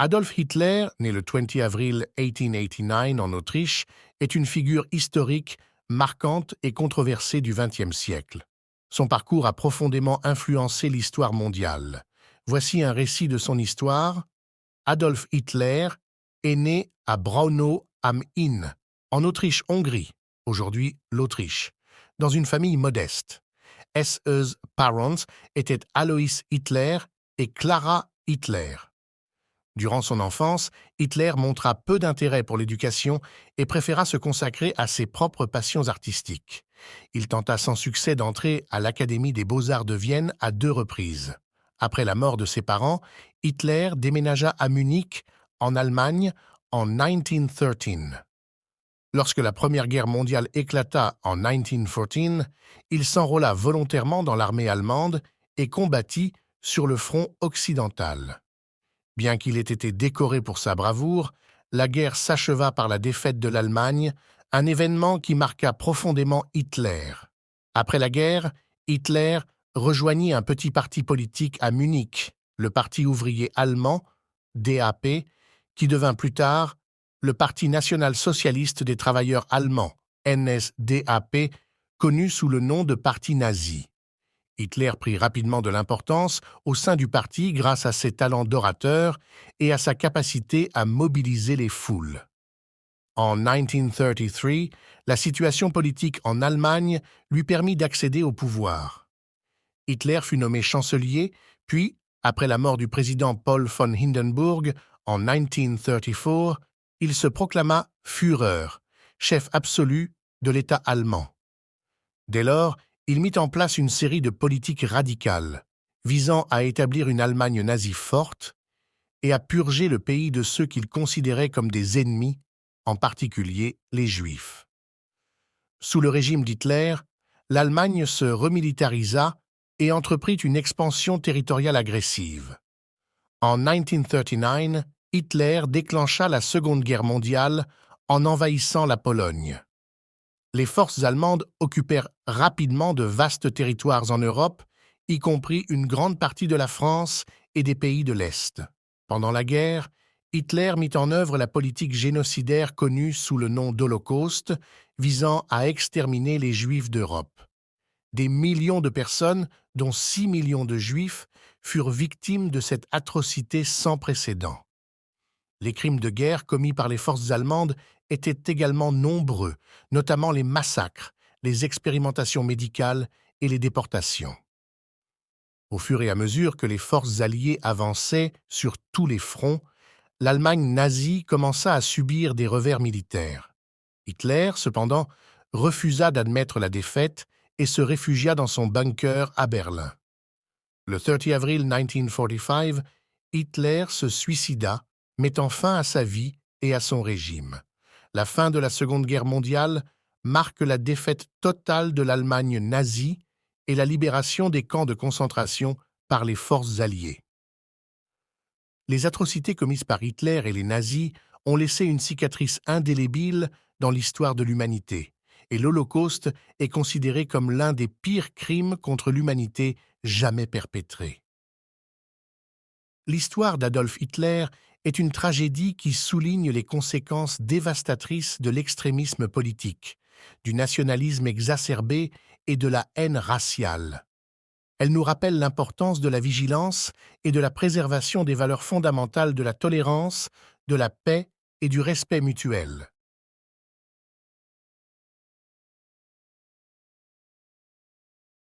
Adolf Hitler, né le 20 avril 1889 en Autriche, est une figure historique, marquante et controversée du XXe siècle. Son parcours a profondément influencé l'histoire mondiale. Voici un récit de son histoire. Adolf Hitler est né à Braunau am Inn, en Autriche-Hongrie, aujourd'hui l'Autriche, dans une famille modeste. Ses parents étaient Alois Hitler et Clara Hitler. Durant son enfance, Hitler montra peu d'intérêt pour l'éducation et préféra se consacrer à ses propres passions artistiques. Il tenta sans succès d'entrer à l'Académie des beaux-arts de Vienne à 2 reprises. Après la mort de ses parents, Hitler déménagea à Munich, en Allemagne, en 1913. Lorsque la Première Guerre mondiale éclata en 1914, il s'enrôla volontairement dans l'armée allemande et combattit sur le front occidental. Bien qu'il ait été décoré pour sa bravoure, la guerre s'acheva par la défaite de l'Allemagne, un événement qui marqua profondément Hitler. Après la guerre, Hitler rejoignit un petit parti politique à Munich, le Parti ouvrier allemand, DAP, qui devint plus tard le Parti national-socialiste des travailleurs allemands, NSDAP, connu sous le nom de Parti nazi. Hitler prit rapidement de l'importance au sein du parti grâce à ses talents d'orateur et à sa capacité à mobiliser les foules. En 1933, la situation politique en Allemagne lui permit d'accéder au pouvoir. Hitler fut nommé chancelier, puis, après la mort du président Paul von Hindenburg en 1934, il se proclama Führer, chef absolu de l'État allemand. Dès lors, il mit en place une série de politiques radicales, visant à établir une Allemagne nazie forte et à purger le pays de ceux qu'il considérait comme des ennemis, en particulier les Juifs. Sous le régime d'Hitler, l'Allemagne se remilitarisa et entreprit une expansion territoriale agressive. En 1939, Hitler déclencha la Seconde Guerre mondiale en envahissant la Pologne. Les forces allemandes occupèrent rapidement de vastes territoires en Europe, y compris une grande partie de la France et des pays de l'Est. Pendant la guerre, Hitler mit en œuvre la politique génocidaire connue sous le nom d'Holocauste, visant à exterminer les Juifs d'Europe. Des millions de personnes, dont 6 millions de Juifs, furent victimes de cette atrocité sans précédent. Les crimes de guerre commis par les forces allemandes étaient également nombreux, notamment les massacres, les expérimentations médicales et les déportations. Au fur et à mesure que les forces alliées avançaient sur tous les fronts, l'Allemagne nazie commença à subir des revers militaires. Hitler, cependant, refusa d'admettre la défaite et se réfugia dans son bunker à Berlin. Le 30 avril 1945, Hitler se suicida, mettant fin à sa vie et à son régime. La fin de la Seconde Guerre mondiale marque la défaite totale de l'Allemagne nazie et la libération des camps de concentration par les forces alliées. Les atrocités commises par Hitler et les nazis ont laissé une cicatrice indélébile dans l'histoire de l'humanité, et l'Holocauste est considéré comme l'un des pires crimes contre l'humanité jamais perpétrés. L'histoire d'Adolf Hitler est une tragédie qui souligne les conséquences dévastatrices de l'extrémisme politique, du nationalisme exacerbé et de la haine raciale. Elle nous rappelle l'importance de la vigilance et de la préservation des valeurs fondamentales de la tolérance, de la paix et du respect mutuel.